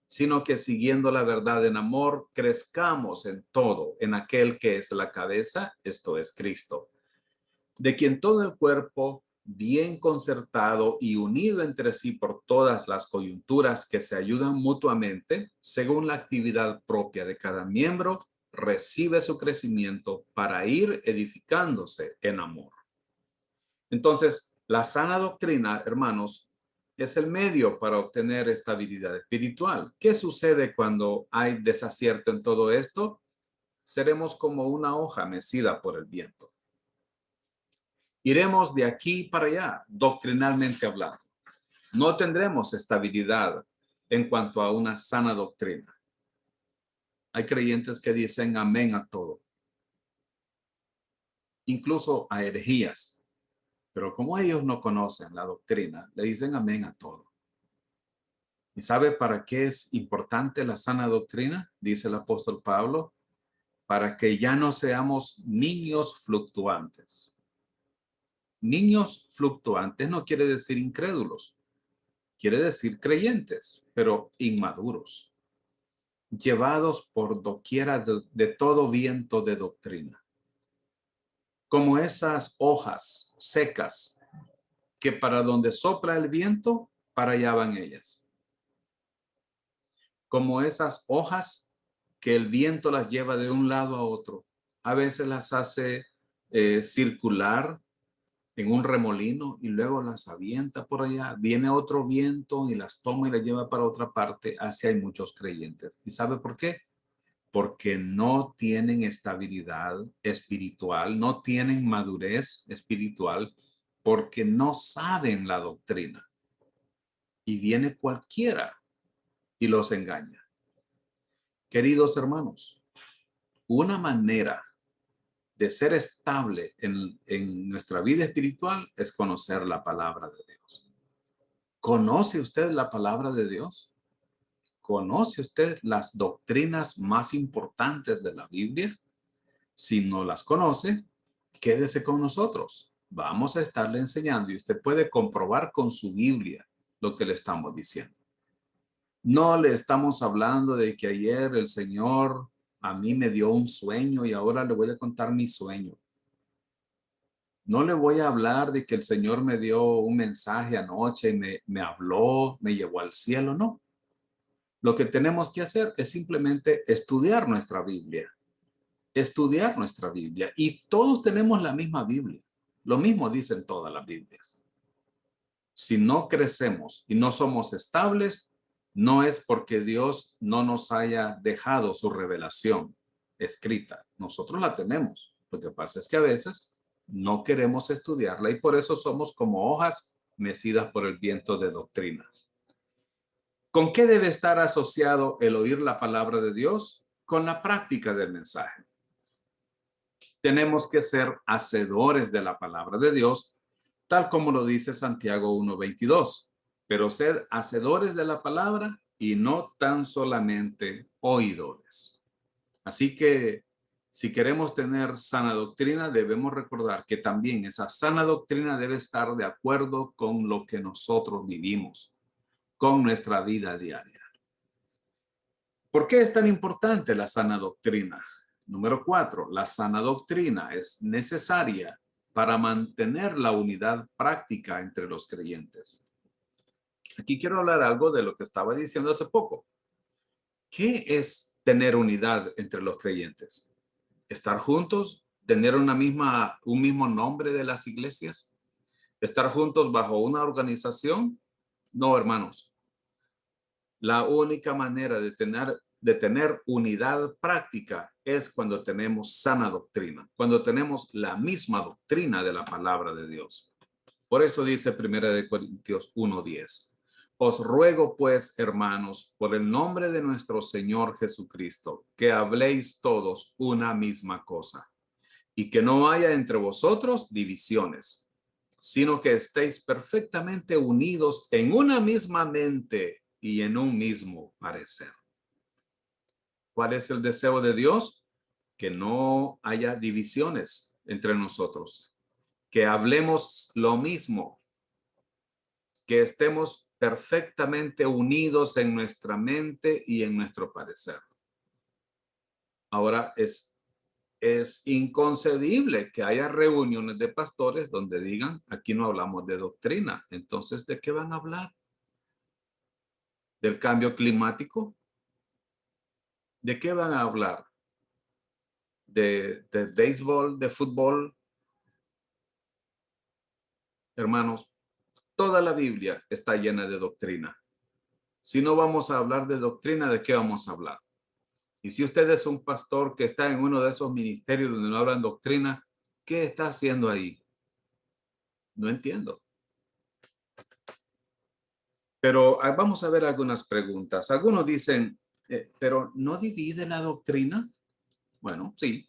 [SPEAKER 1] sino que siguiendo la verdad en amor, crezcamos en todo, en aquel que es la cabeza, esto es Cristo, de quien todo el cuerpo, bien concertado y unido entre sí por todas las coyunturas que se ayudan mutuamente, según la actividad propia de cada miembro, recibe su crecimiento para ir edificándose en amor. Entonces, La sana doctrina, hermanos, es el medio para obtener estabilidad espiritual. ¿Qué sucede cuando hay desacierto en todo esto? Seremos como una hoja mecida por el viento. Iremos de aquí para allá, doctrinalmente hablando. No tendremos estabilidad en cuanto a una sana doctrina. Hay creyentes que dicen amén a todo, incluso a herejías. Pero como ellos no conocen la doctrina, le dicen amén a todo. ¿Y sabe para qué es importante la sana doctrina? Dice el apóstol Pablo, para que ya no seamos niños fluctuantes. Niños fluctuantes no quiere decir incrédulos, quiere decir creyentes, pero inmaduros, llevados por doquiera de todo viento de doctrina, como esas hojas secas que para donde sopla el viento, para allá van ellas. Como esas hojas que el viento las lleva de un lado a otro. A veces las hace circular en un remolino y luego las avienta por allá. Viene otro viento y las toma y las lleva para otra parte. Así hay muchos creyentes. ¿Y sabe por qué? Porque no tienen estabilidad espiritual, no tienen madurez espiritual, porque no saben la doctrina. Y viene cualquiera y los engaña. Queridos hermanos, una manera de ser estable en nuestra vida espiritual es conocer la palabra de Dios. ¿Conoce usted la palabra de Dios? ¿Conoce usted las doctrinas más importantes de la Biblia? Si no las conoce, quédese con nosotros. Vamos a estarle enseñando y usted puede comprobar con su Biblia lo que le estamos diciendo. No le estamos hablando de que ayer el Señor a mí me dio un sueño y ahora le voy a contar mi sueño. No le voy a hablar de que el Señor me dio un mensaje anoche y me habló, me llevó al cielo. No. Lo que tenemos que hacer es simplemente estudiar nuestra Biblia. Estudiar nuestra Biblia. Y todos tenemos la misma Biblia. Lo mismo dicen todas las Biblias. Si no crecemos y no somos estables, no es porque Dios no nos haya dejado su revelación escrita. Nosotros la tenemos. Lo que pasa es que a veces no queremos estudiarla y por eso somos como hojas mecidas por el viento de doctrina. ¿Con qué debe estar asociado el oír la palabra de Dios? Con la práctica del mensaje. Tenemos que ser hacedores de la palabra de Dios, tal como lo dice Santiago 1:22. Pero sed hacedores de la palabra y no tan solamente oidores. Así que si queremos tener sana doctrina, debemos recordar que también esa sana doctrina debe estar de acuerdo con lo que nosotros vivimos, con nuestra vida diaria. ¿Por qué es tan importante la sana doctrina? Número 4, la sana doctrina es necesaria para mantener la unidad práctica entre los creyentes. Aquí quiero hablar algo de lo que estaba diciendo hace poco. ¿Qué es tener unidad entre los creyentes? ¿Estar juntos? ¿Tener un mismo nombre de las iglesias? ¿Estar juntos bajo una organización? No, hermanos. La única manera de tener unidad práctica es cuando tenemos sana doctrina, cuando tenemos la misma doctrina de la palabra de Dios. Por eso dice 1 Corintios 1:10. Os ruego pues, hermanos, por el nombre de nuestro Señor Jesucristo, que habléis todos una misma cosa y que no haya entre vosotros divisiones, sino que estéis perfectamente unidos en una misma mente y en un mismo parecer. ¿Cuál es el deseo de Dios? Que no haya divisiones entre nosotros, que hablemos lo mismo, que estemos perfectamente unidos en nuestra mente y en nuestro parecer. Ahora es inconcebible que haya reuniones de pastores donde digan, aquí no hablamos de doctrina. Entonces, ¿de qué van a hablar? ¿Del cambio climático? ¿De qué van a hablar? ¿De béisbol, de fútbol? Hermanos, toda la Biblia está llena de doctrina. Si no vamos a hablar de doctrina, ¿de qué vamos a hablar? Y si usted es un pastor que está en uno de esos ministerios donde no hablan doctrina, ¿qué está haciendo ahí? No entiendo. Pero vamos a ver algunas preguntas. Algunos dicen, ¿pero no divide la doctrina? Bueno, sí,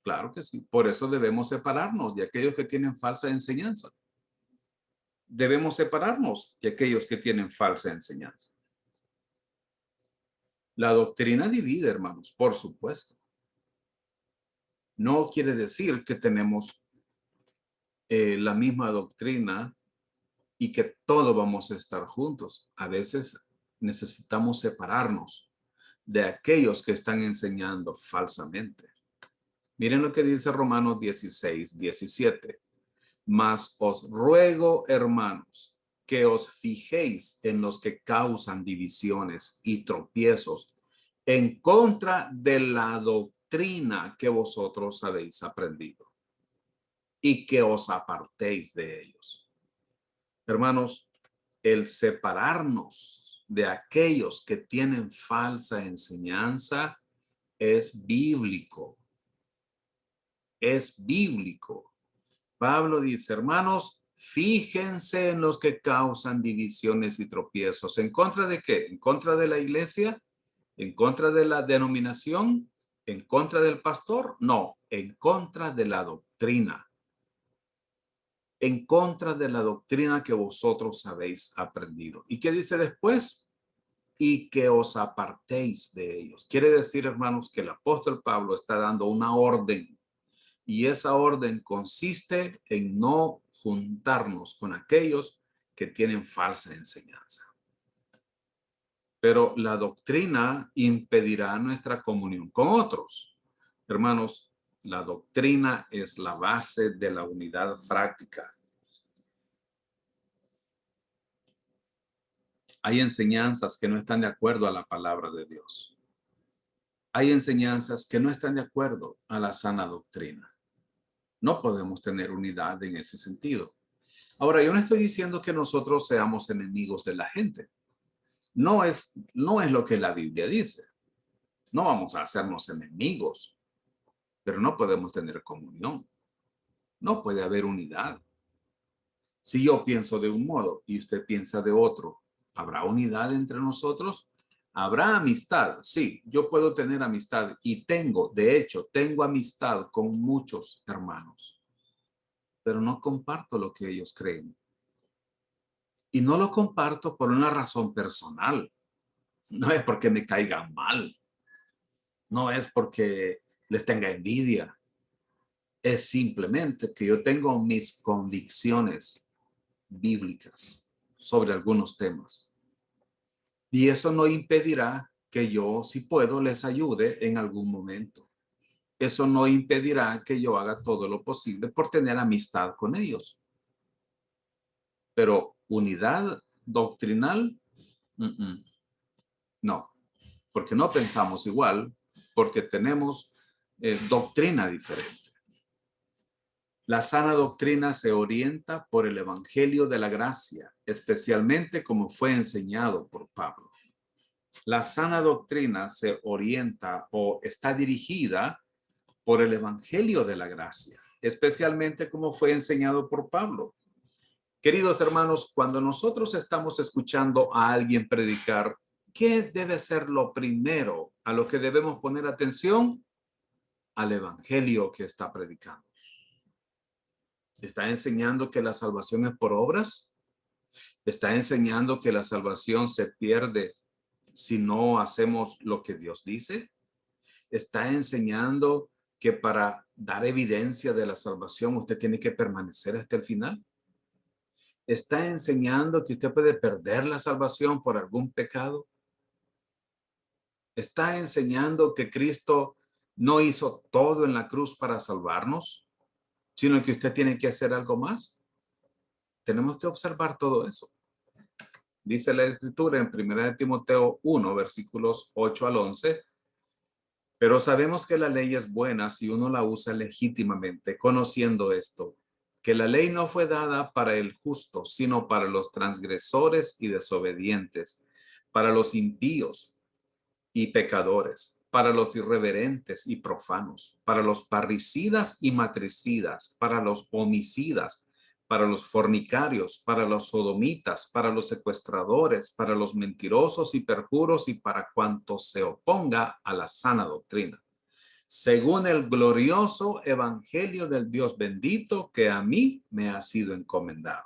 [SPEAKER 1] claro que sí. Por eso debemos separarnos de aquellos que tienen falsa enseñanza. Debemos separarnos de aquellos que tienen falsa enseñanza. La doctrina divide, hermanos, por supuesto. No quiere decir que tenemos la misma doctrina y que todos vamos a estar juntos. A veces necesitamos separarnos de aquellos que están enseñando falsamente. Miren lo que dice Romanos 16:17. Mas os ruego, hermanos, que os fijéis en los que causan divisiones y tropiezos en contra de la doctrina que vosotros habéis aprendido y que os apartéis de ellos. Hermanos, el separarnos de aquellos que tienen falsa enseñanza es bíblico. Es bíblico. Pablo dice, hermanos, fíjense en los que causan divisiones y tropiezos. ¿En contra de qué? ¿En contra de la iglesia? ¿En contra de la denominación? ¿En contra del pastor? No, en contra de la doctrina. En contra de la doctrina que vosotros habéis aprendido. ¿Y qué dice después? Y que os apartéis de ellos. Quiere decir, hermanos, que el apóstol Pablo está dando una orden. Y esa orden consiste en no juntarnos con aquellos que tienen falsa enseñanza. Pero la doctrina impedirá nuestra comunión con otros. Hermanos, la doctrina es la base de la unidad práctica. Hay enseñanzas que no están de acuerdo a la palabra de Dios. Hay enseñanzas que no están de acuerdo a la sana doctrina. No podemos tener unidad en ese sentido. Ahora, yo no estoy diciendo que nosotros seamos enemigos de la gente. No es lo que la Biblia dice. No vamos a hacernos enemigos, pero no podemos tener comunión. No puede haber unidad. Si yo pienso de un modo y usted piensa de otro, ¿habrá unidad entre nosotros? ¿Habrá amistad? Sí, yo puedo tener amistad y de hecho, tengo amistad con muchos hermanos, pero no comparto lo que ellos creen. Y no lo comparto por una razón personal. No es porque me caigan mal. No es porque les tenga envidia. Es simplemente que yo tengo mis convicciones bíblicas sobre algunos temas. Y eso no impedirá que yo, si puedo, les ayude en algún momento. Eso no impedirá que yo haga todo lo posible por tener amistad con ellos. Pero unidad doctrinal, no, porque no pensamos igual, porque tenemos doctrina diferente. La sana doctrina se orienta por el Evangelio de la Gracia, especialmente como fue enseñado por Pablo. La sana doctrina se orienta o está dirigida por el Evangelio de la Gracia, especialmente como fue enseñado por Pablo. Queridos hermanos, cuando nosotros estamos escuchando a alguien predicar, ¿qué debe ser lo primero a lo que debemos poner atención? Al Evangelio que está predicando. ¿Está enseñando que la salvación es por obras? ¿Está enseñando que la salvación se pierde si no hacemos lo que Dios dice? ¿Está enseñando que para dar evidencia de la salvación usted tiene que permanecer hasta el final? ¿Está enseñando que usted puede perder la salvación por algún pecado? ¿Está enseñando que Cristo no hizo todo en la cruz para salvarnos, sino que usted tiene que hacer algo más? Tenemos que observar todo eso. Dice la Escritura en 1 Timoteo 1, versículos 8 al 11. Pero sabemos que la ley es buena si uno la usa legítimamente, conociendo esto, que la ley no fue dada para el justo, sino para los transgresores y desobedientes, para los impíos y pecadores, para los irreverentes y profanos, para los parricidas y matricidas, para los homicidas, para los fornicarios, para los sodomitas, para los secuestradores, para los mentirosos y perjuros y para cuanto se oponga a la sana doctrina, según el glorioso evangelio del Dios bendito que a mí me ha sido encomendado.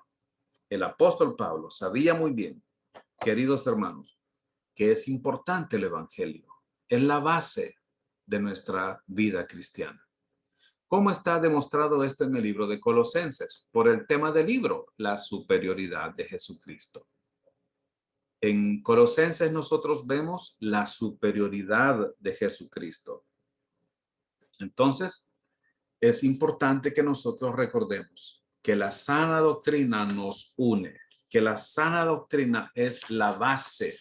[SPEAKER 1] El apóstol Pablo sabía muy bien, queridos hermanos, que es importante el evangelio. Es la base de nuestra vida cristiana. ¿Cómo está demostrado esto en el libro de Colosenses? Por el tema del libro, la superioridad de Jesucristo. En Colosenses nosotros vemos la superioridad de Jesucristo. Entonces, es importante que nosotros recordemos que la sana doctrina nos une, que la sana doctrina es la base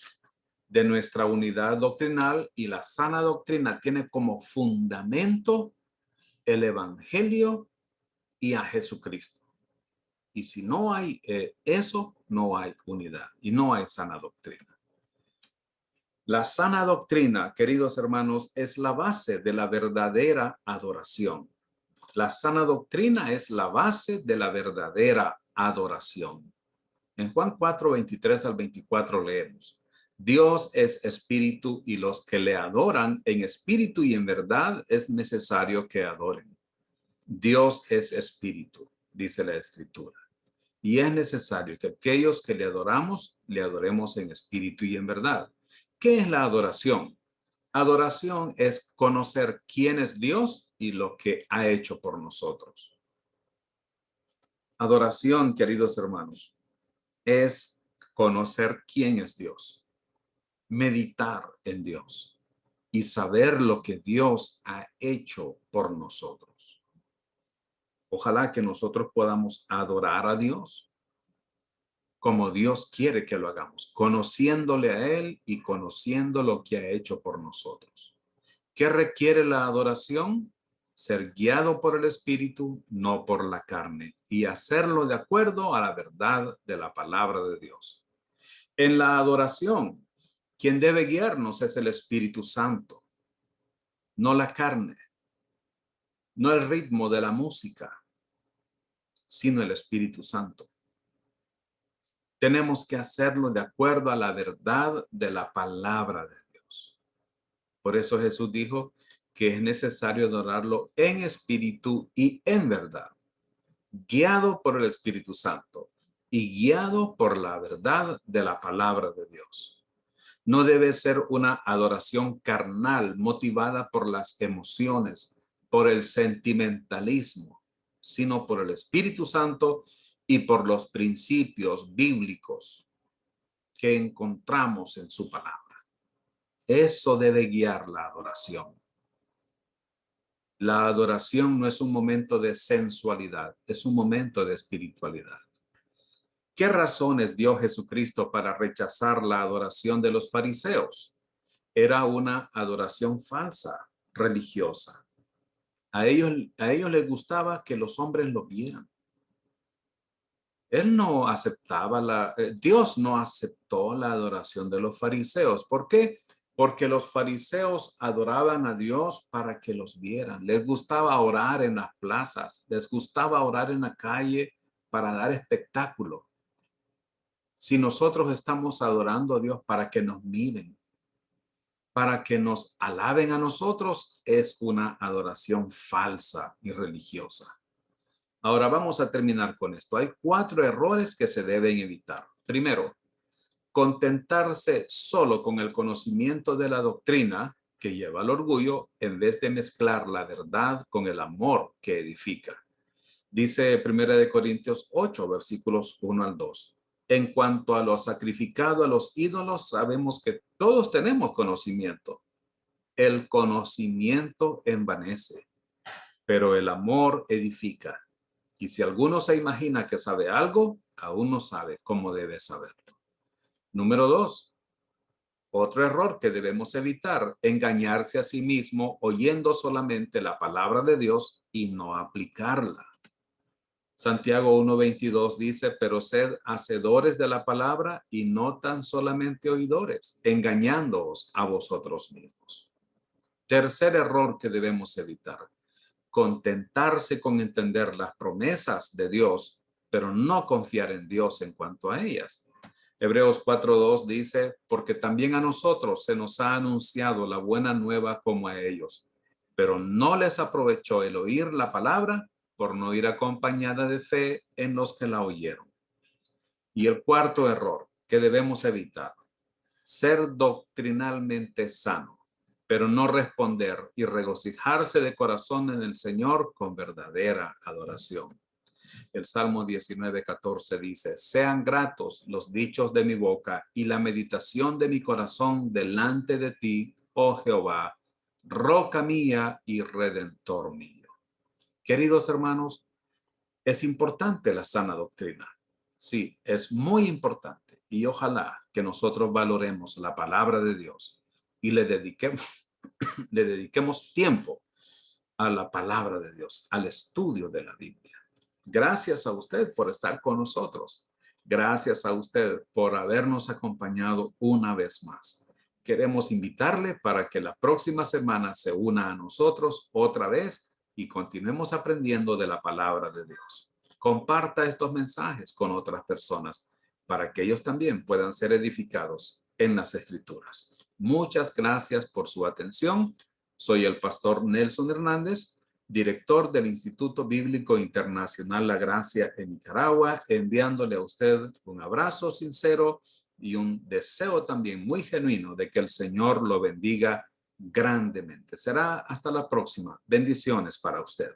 [SPEAKER 1] de nuestra unidad doctrinal y la sana doctrina tiene como fundamento el evangelio y a Jesucristo. Y si no hay eso, no hay unidad y no hay sana doctrina. La sana doctrina, queridos hermanos, es la base de la verdadera adoración. La sana doctrina es la base de la verdadera adoración. En Juan 4, 23 al 24 leemos: Dios es espíritu y los que le adoran en espíritu y en verdad es necesario que adoren. Dios es espíritu, dice la escritura, y es necesario que aquellos que le adoramos, le adoremos en espíritu y en verdad. ¿Qué es la adoración? Adoración es conocer quién es Dios y lo que ha hecho por nosotros. Adoración, queridos hermanos, es conocer quién es Dios, meditar en Dios y saber lo que Dios ha hecho por nosotros. Ojalá que nosotros podamos adorar a Dios como Dios quiere que lo hagamos, conociéndole a Él y conociendo lo que ha hecho por nosotros. ¿Qué requiere la adoración? Ser guiado por el Espíritu, no por la carne, y hacerlo de acuerdo a la verdad de la palabra de Dios. En la adoración, quien debe guiarnos es el Espíritu Santo, no la carne, no el ritmo de la música, sino el Espíritu Santo. Tenemos que hacerlo de acuerdo a la verdad de la palabra de Dios. Por eso Jesús dijo que es necesario adorarlo en espíritu y en verdad, guiado por el Espíritu Santo y guiado por la verdad de la palabra de Dios. No debe ser una adoración carnal motivada por las emociones, por el sentimentalismo, sino por el Espíritu Santo y por los principios bíblicos que encontramos en su palabra. Eso debe guiar la adoración. La adoración no es un momento de sensualidad, es un momento de espiritualidad. ¿Qué razones dio Jesucristo para rechazar la adoración de los fariseos? Era una adoración falsa, religiosa. A ellos les gustaba que los hombres lo vieran. Él no aceptaba Dios no aceptó la adoración de los fariseos. ¿Por qué? Porque los fariseos adoraban a Dios para que los vieran. Les gustaba orar en las plazas, les gustaba orar en la calle para dar espectáculo. Si nosotros estamos adorando a Dios para que nos miren, para que nos alaben a nosotros, es una adoración falsa y religiosa. Ahora vamos a terminar con esto. Hay 4 errores que se deben evitar. Primero, contentarse solo con el conocimiento de la doctrina que lleva al orgullo en vez de mezclar la verdad con el amor que edifica. Dice 1 Corintios 8, versículos 1 al 2. En cuanto a lo sacrificado a los ídolos, sabemos que todos tenemos conocimiento. El conocimiento envanece, pero el amor edifica. Y si alguno se imagina que sabe algo, aún no sabe cómo debe saberlo. Número 2. Otro error que debemos evitar: engañarse a sí mismo oyendo solamente la palabra de Dios y no aplicarla. Santiago 1:22 dice, pero sed hacedores de la palabra y no tan solamente oidores, engañándoos a vosotros mismos. Tercer error que debemos evitar: contentarse con entender las promesas de Dios, pero no confiar en Dios en cuanto a ellas. Hebreos 4:2 dice, porque también a nosotros se nos ha anunciado la buena nueva como a ellos, pero no les aprovechó el oír la palabra por no ir acompañada de fe en los que la oyeron. Y el cuarto error que debemos evitar: ser doctrinalmente sano, pero no responder y regocijarse de corazón en el Señor con verdadera adoración. El Salmo 19:14 dice, sean gratos los dichos de mi boca y la meditación de mi corazón delante de ti, oh Jehová, roca mía y redentor mío. Queridos hermanos, es importante la sana doctrina. Sí, es muy importante, y ojalá que nosotros valoremos la palabra de Dios y le dediquemos tiempo a la palabra de Dios, al estudio de la Biblia. Gracias a usted por estar con nosotros. Gracias a usted por habernos acompañado una vez más. Queremos invitarle para que la próxima semana se una a nosotros otra vez y continuemos aprendiendo de la palabra de Dios. Comparta estos mensajes con otras personas para que ellos también puedan ser edificados en las Escrituras. Muchas gracias por su atención. Soy el pastor Nelson Hernández, director del Instituto Bíblico Internacional La Gracia en Nicaragua, enviándole a usted un abrazo sincero y un deseo también muy genuino de que el Señor lo bendiga grandemente. Será hasta la próxima. Bendiciones para usted.